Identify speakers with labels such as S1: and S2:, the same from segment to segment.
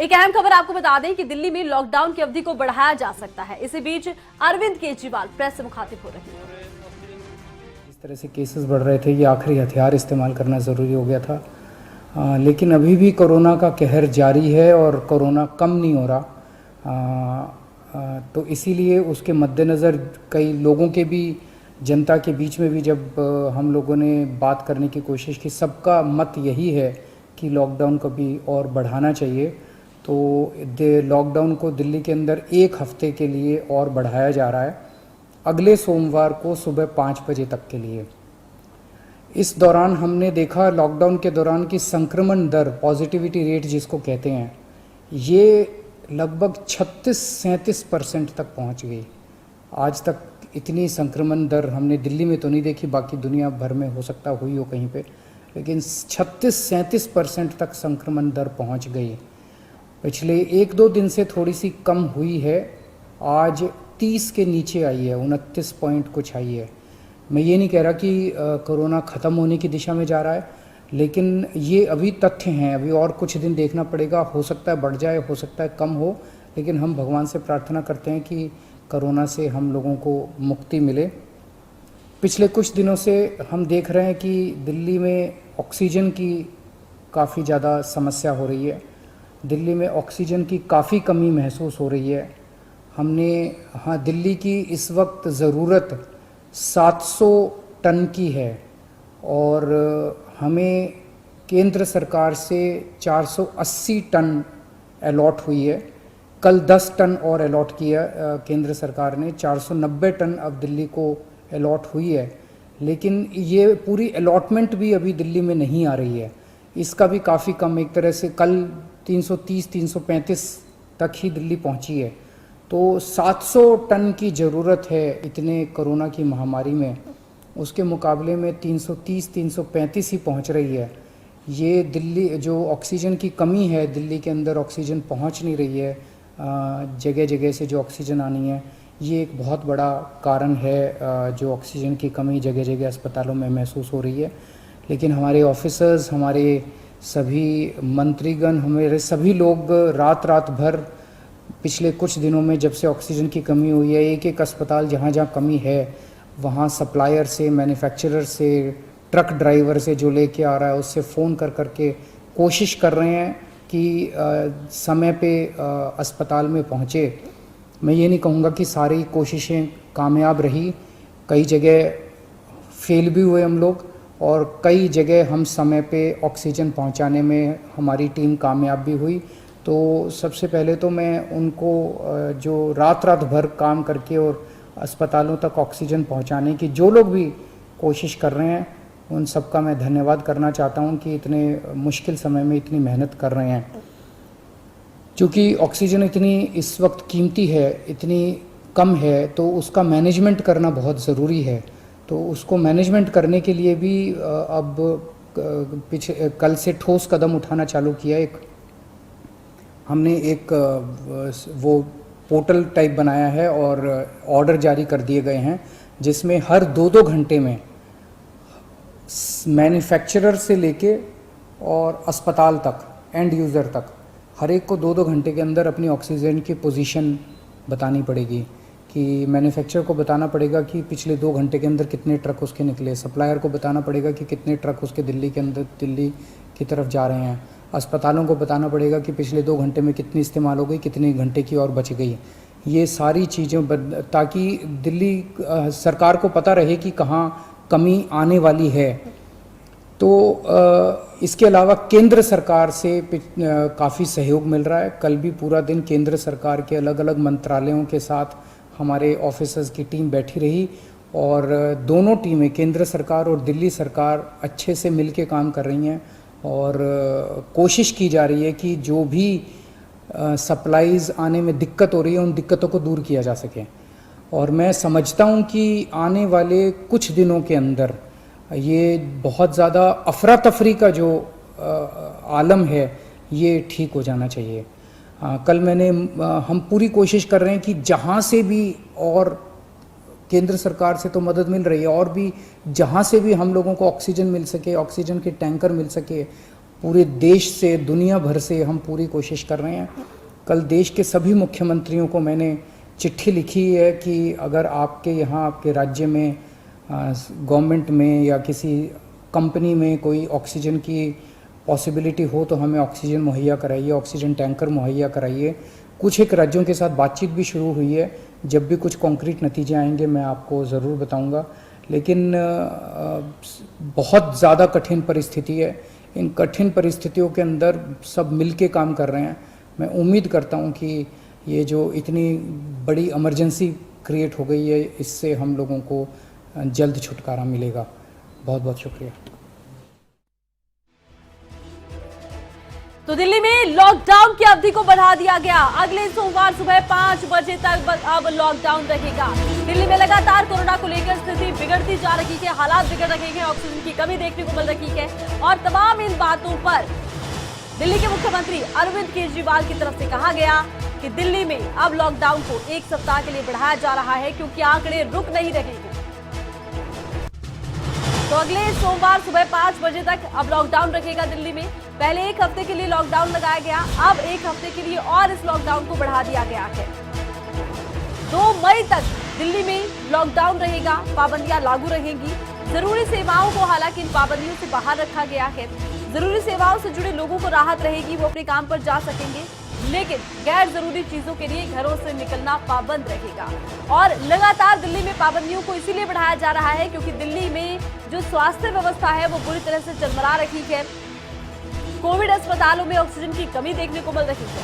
S1: एक अहम खबर आपको बता दें कि दिल्ली में लॉकडाउन की अवधि को बढ़ाया जा सकता है। इसी बीच अरविंद केजरीवाल प्रेस से मुखातिब हो रहे हैं।
S2: इस तरह से केसेस बढ़ रहे थे कि आखिरी हथियार इस्तेमाल करना ज़रूरी हो गया था, लेकिन अभी भी कोरोना का कहर जारी है और कोरोना कम नहीं हो रहा। तो इसीलिए उसके मद्देनज़र कई लोगों के भी, जनता के बीच में भी जब हम लोगों ने बात करने की कोशिश की, सबका मत यही है कि लॉकडाउन को भी और बढ़ाना चाहिए। तो लॉकडाउन को दिल्ली के अंदर 1 हफ्ते के लिए और बढ़ाया जा रहा है, अगले सोमवार को सुबह 5 बजे तक के लिए। इस दौरान हमने देखा लॉकडाउन के दौरान की संक्रमण दर, पॉजिटिविटी रेट जिसको कहते हैं, ये लगभग 36-37% तक पहुंच गई। आज तक इतनी संक्रमण दर हमने दिल्ली में तो नहीं देखी, बाकी दुनिया भर में हो सकता हुई हो कहीं पे, लेकिन 36-37% तक संक्रमण दर पहुंच गई। पिछले 1-2 दिन से थोड़ी सी कम हुई है, आज 30 के नीचे आई है, 29 पॉइंट कुछ आई है। मैं ये नहीं कह रहा कि कोरोना ख़त्म होने की दिशा में जा रहा है, लेकिन ये अभी तथ्य हैं, अभी और कुछ दिन देखना पड़ेगा। हो सकता है बढ़ जाए, हो सकता है कम हो, लेकिन हम भगवान से प्रार्थना करते हैं कि कोरोना से हम लोगों को मुक्ति मिले। पिछले कुछ दिनों से हम देख रहे हैं कि दिल्ली में ऑक्सीजन की काफ़ी ज़्यादा समस्या हो रही है, दिल्ली में ऑक्सीजन की काफ़ी कमी महसूस हो रही है। दिल्ली की इस वक्त ज़रूरत 700 टन की है और हमें केंद्र सरकार से 480 टन अलॉट हुई है। कल 10 टन और अलॉट किया केंद्र सरकार ने, 490 टन अब दिल्ली को अलॉट हुई है। लेकिन ये पूरी अलॉटमेंट भी अभी दिल्ली में नहीं आ रही है, इसका भी काफ़ी कम, एक तरह से कल 330-335 तक ही दिल्ली पहुंची है। तो 700 टन की ज़रूरत है इतने कोरोना की महामारी में, उसके मुकाबले में 330-335 ही पहुंच रही है। ये दिल्ली जो ऑक्सीजन की कमी है, दिल्ली के अंदर ऑक्सीजन पहुंच नहीं रही है, जगह जगह से जो ऑक्सीजन आनी है, ये एक बहुत बड़ा कारण है जो ऑक्सीजन की कमी जगह जगह अस्पतालों में महसूस हो रही है। लेकिन हमारे ऑफिसर्स, हमारे सभी मंत्रीगण, हमारे सभी लोग रात रात भर पिछले कुछ दिनों में, जब से ऑक्सीजन की कमी हुई है, एक एक अस्पताल जहाँ जहाँ कमी है वहाँ सप्लायर से, मैन्युफैक्चरर से, ट्रक ड्राइवर से जो लेके आ रहा है उससे फ़ोन कर करके कोशिश कर रहे हैं कि समय पे अस्पताल में पहुँचे। मैं ये नहीं कहूँगा कि सारी कोशिशें कामयाब रही, कई जगह फेल भी हुए हम लोग, और कई जगह हम समय पे ऑक्सीजन पहुंचाने में हमारी टीम कामयाब भी हुई। तो सबसे पहले तो मैं उनको जो रात रात भर काम करके और अस्पतालों तक ऑक्सीजन पहुंचाने की जो लोग भी कोशिश कर रहे हैं, उन सबका मैं धन्यवाद करना चाहता हूं कि इतने मुश्किल समय में इतनी मेहनत कर रहे हैं। क्योंकि ऑक्सीजन इतनी इस वक्त कीमती है, इतनी कम है, तो उसका मैनेजमेंट करना बहुत ज़रूरी है। तो उसको मैनेजमेंट करने के लिए भी अब कल से ठोस कदम उठाना चालू किया। हमने एक वो पोर्टल टाइप बनाया है और ऑर्डर जारी कर दिए गए हैं, जिसमें हर 2-2 घंटे में मैन्युफैक्चरर से लेके और अस्पताल तक, एंड यूज़र तक, हर एक को 2-2 घंटे के अंदर अपनी ऑक्सीजन की पोजीशन बतानी पड़ेगी। कि मैन्युफैक्चरर को बताना पड़ेगा कि पिछले 2 घंटे के अंदर कितने ट्रक उसके निकले, सप्लायर को बताना पड़ेगा कि कितने ट्रक उसके दिल्ली की तरफ जा रहे हैं, अस्पतालों को बताना पड़ेगा कि पिछले 2 घंटे में कितनी इस्तेमाल हो गई, कितने घंटे की और बच गई। ये सारी चीज़ें ताकि दिल्ली सरकार को पता रहे कि कहाँ कमी आने वाली है। तो इसके अलावा केंद्र सरकार से काफ़ी सहयोग मिल रहा है। कल भी पूरा दिन केंद्र सरकार के अलग अलग मंत्रालयों के साथ हमारे ऑफिसर्स की टीम बैठी रही और दोनों टीमें, केंद्र सरकार और दिल्ली सरकार, अच्छे से मिलके काम कर रही हैं और कोशिश की जा रही है कि जो भी सप्लाईज़ आने में दिक्कत हो रही है उन दिक्कतों को दूर किया जा सके। और मैं समझता हूं कि आने वाले कुछ दिनों के अंदर ये बहुत ज़्यादा अफरा तफरी का जो आलम है ये ठीक हो जाना चाहिए। कल हम पूरी कोशिश कर रहे हैं कि जहाँ से भी, और केंद्र सरकार से तो मदद मिल रही है, और भी जहाँ से भी हम लोगों को ऑक्सीजन मिल सके, ऑक्सीजन के टैंकर मिल सके, पूरे देश से, दुनिया भर से हम पूरी कोशिश कर रहे हैं। कल देश के सभी मुख्यमंत्रियों को मैंने चिट्ठी लिखी है कि अगर आपके यहाँ, आपके राज्य में, गवर्नमेंट में या किसी कंपनी में कोई ऑक्सीजन की पॉसिबिलिटी हो तो हमें ऑक्सीजन मुहैया कराइए, ऑक्सीजन टैंकर मुहैया कराइए। कुछ एक राज्यों के साथ बातचीत भी शुरू हुई है। जब भी कुछ कॉन्क्रीट नतीजे आएंगे मैं आपको ज़रूर बताऊंगा। लेकिन बहुत ज़्यादा कठिन परिस्थिति है। इन कठिन परिस्थितियों के अंदर सब मिलके काम कर रहे हैं। मैं उम्मीद करता हूं कि ये जो इतनी बड़ी इमरजेंसी क्रिएट हो गई है, इससे हम लोगों को जल्द छुटकारा मिलेगा। बहुत बहुत शुक्रिया।
S1: तो दिल्ली में लॉकडाउन की अवधि को बढ़ा दिया गया। अगले सोमवार सुबह 5 बजे तक अब लॉकडाउन रहेगा। दिल्ली में लगातार कोरोना को लेकर स्थिति बिगड़ती जा रही है, हालात बिगड़ रहे हैं, ऑक्सीजन की कमी देखने को मिल रही है और तमाम इन बातों पर दिल्ली के मुख्यमंत्री अरविंद केजरीवाल की तरफ से कहा गया कि दिल्ली में अब लॉकडाउन को 1 सप्ताह के लिए बढ़ाया जा रहा है क्योंकि आंकड़े रुक नहीं रहे हैं। तो अगले सोमवार सुबह 5 बजे तक अब लॉकडाउन रहेगा दिल्ली में। पहले 1 हफ्ते के लिए लॉकडाउन लगाया गया, अब 1 हफ्ते के लिए और इस लॉकडाउन को बढ़ा दिया गया है। 2 मई तक दिल्ली में लॉकडाउन रहेगा, पाबंदियां लागू रहेंगी। जरूरी सेवाओं को हालांकि इन पाबंदियों से बाहर रखा गया है। जरूरी सेवाओं से जुड़े लोगों को राहत रहेगी, वो अपने काम पर जा सकेंगे, लेकिन गैर जरूरी चीजों के लिए घरों से निकलना पाबंद रहेगा। और लगातार दिल्ली में पाबंदियों को इसीलिए बढ़ाया जा रहा है क्योंकि दिल्ली में जो स्वास्थ्य व्यवस्था है वो बुरी तरह से चरमरा रही है। कोविड अस्पतालों में ऑक्सीजन की कमी देखने को मिल रही है।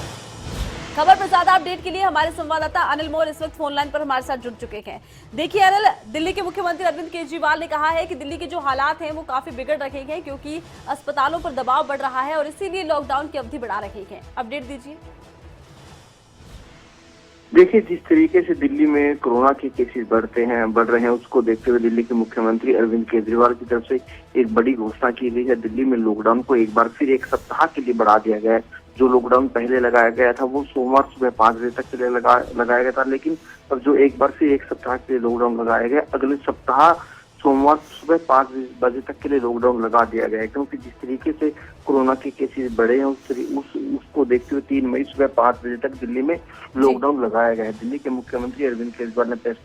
S1: खबर पर ज्यादा अपडेट के लिए हमारे संवाददाता अनिल मोर इस वक्त फोन लाइन पर हमारे साथ जुड़ चुके हैं। देखिए अनिल, दिल्ली के मुख्यमंत्री अरविंद केजरीवाल ने कहा है कि दिल्ली के जो हालात हैं वो काफी बिगड़ रहे हैं क्योंकि अस्पतालों पर दबाव बढ़ रहा है और इसीलिए लॉकडाउन की अवधि बढ़ा रही है। अपडेट दीजिए।
S3: देखिए, जिस तरीके से दिल्ली में कोरोना के केसेस बढ़ रहे हैं, उसको देखते हुए दिल्ली के मुख्यमंत्री अरविंद केजरीवाल की तरफ से एक बड़ी घोषणा की गई है। दिल्ली में लॉकडाउन को एक बार फिर 1 सप्ताह के लिए बढ़ा दिया गया है। जो लॉकडाउन पहले लगाया गया था वो सोमवार सुबह 5 बजे तक के लिए लगाया गया था, लेकिन अब जो एक बार फिर 1 सप्ताह के लिए लॉकडाउन लगाया गया, अगले सप्ताह सोमवार सुबह 5 बजे तक के लिए लॉकडाउन लगा दिया गया है। क्योंकि जिस तरीके से कोरोना के केसेस बढ़े हैं उसको देखते हुए 3 मई सुबह 5 बजे तक दिल्ली में लॉकडाउन लगाया गया है। दिल्ली के मुख्यमंत्री अरविंद केजरीवाल ने प्रेस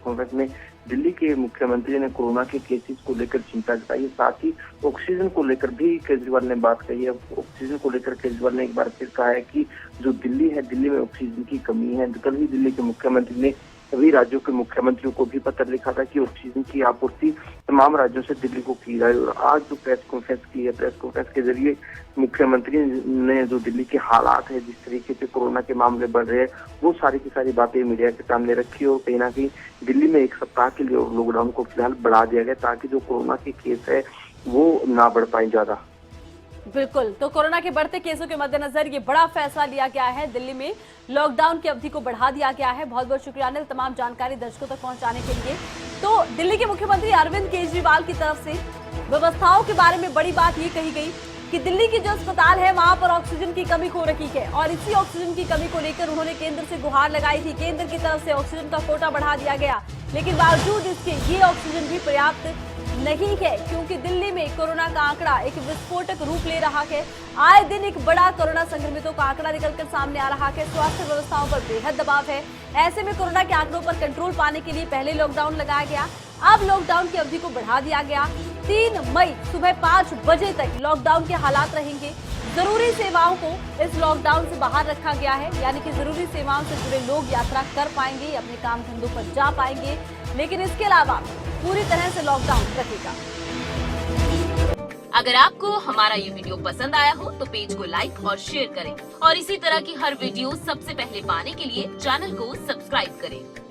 S3: कॉन्फ्रेंस में दिल्ली के मुख्यमंत्री ने कोरोना के केसेस को लेकर चिंता जताई है। साथ ही ऑक्सीजन को लेकर भी केजरीवाल ने बात कही है। ऑक्सीजन को लेकर केजरीवाल ने एक बार फिर कहा है कि जो दिल्ली है, दिल्ली में ऑक्सीजन की कमी है। कल ही दिल्ली के मुख्यमंत्री ने सभी राज्यों के मुख्यमंत्रियों को भी पत्र लिखा था कि ऑक्सीजन की आपूर्ति तमाम राज्यों से दिल्ली को की जाए। और आज जो प्रेस कॉन्फ्रेंस की है, प्रेस कॉन्फ्रेंस के जरिए मुख्यमंत्री ने जो दिल्ली के हालात है, जिस तरीके से कोरोना के मामले बढ़ रहे हैं, वो सारी की सारी बातें मीडिया के सामने रखी और कहीं ना कहीं दिल्ली में 1 सप्ताह के लिए लॉकडाउन को फिलहाल बढ़ा दिया गया ताकि जो कोरोना के केस है वो ना बढ़ पाए ज्यादा।
S1: बिल्कुल, तो कोरोना के बढ़ते केसों के मद्देनजर ये बड़ा फैसला लिया गया है। दिल्ली में लॉकडाउन की अवधि को बढ़ा दिया गया है। बहुत बहुत शुक्रिया अनिल, तमाम जानकारी दर्शकों तक पहुंचाने के लिए। तो दिल्ली के मुख्यमंत्री अरविंद केजरीवाल की तरफ से व्यवस्थाओं के बारे में बड़ी बात ये कही गई कि दिल्ली की जो अस्पताल है वहां पर ऑक्सीजन की कमी हो रही है और इसी ऑक्सीजन की कमी को लेकर उन्होंने केंद्र से गुहार लगाई थी। केंद्र की तरफ से ऑक्सीजन का कोटा बढ़ा दिया गया, लेकिन बावजूद इसके ये ऑक्सीजन भी पर्याप्त नहीं है क्योंकि दिल्ली में कोरोना का आंकड़ा एक विस्फोटक रूप ले रहा है। आए दिन एक बड़ा कोरोना संक्रमितों का आंकड़ा निकलकर सामने आ रहा है। स्वास्थ्य व्यवस्थाओं पर बेहद दबाव है। ऐसे में कोरोना के आंकड़ों पर कंट्रोल पाने के लिए पहले लॉकडाउन लगाया गया, अब लॉकडाउन की अवधि को बढ़ा दिया गया। 3 मई सुबह 5 बजे तक लॉकडाउन के हालात रहेंगे। जरूरी सेवाओं को इस लॉकडाउन से बाहर रखा गया है, यानी कि जरूरी सेवाओं से जुड़े लोग यात्रा कर पाएंगे, अपने काम धंधों पर जा पाएंगे, लेकिन इसके अलावा पूरी तरह से लॉकडाउन रहेगा।
S4: अगर आपको हमारा ये वीडियो पसंद आया हो तो पेज को लाइक और शेयर करें और इसी तरह की हर वीडियो सबसे पहले पाने के लिए चैनल को सब्सक्राइब करें।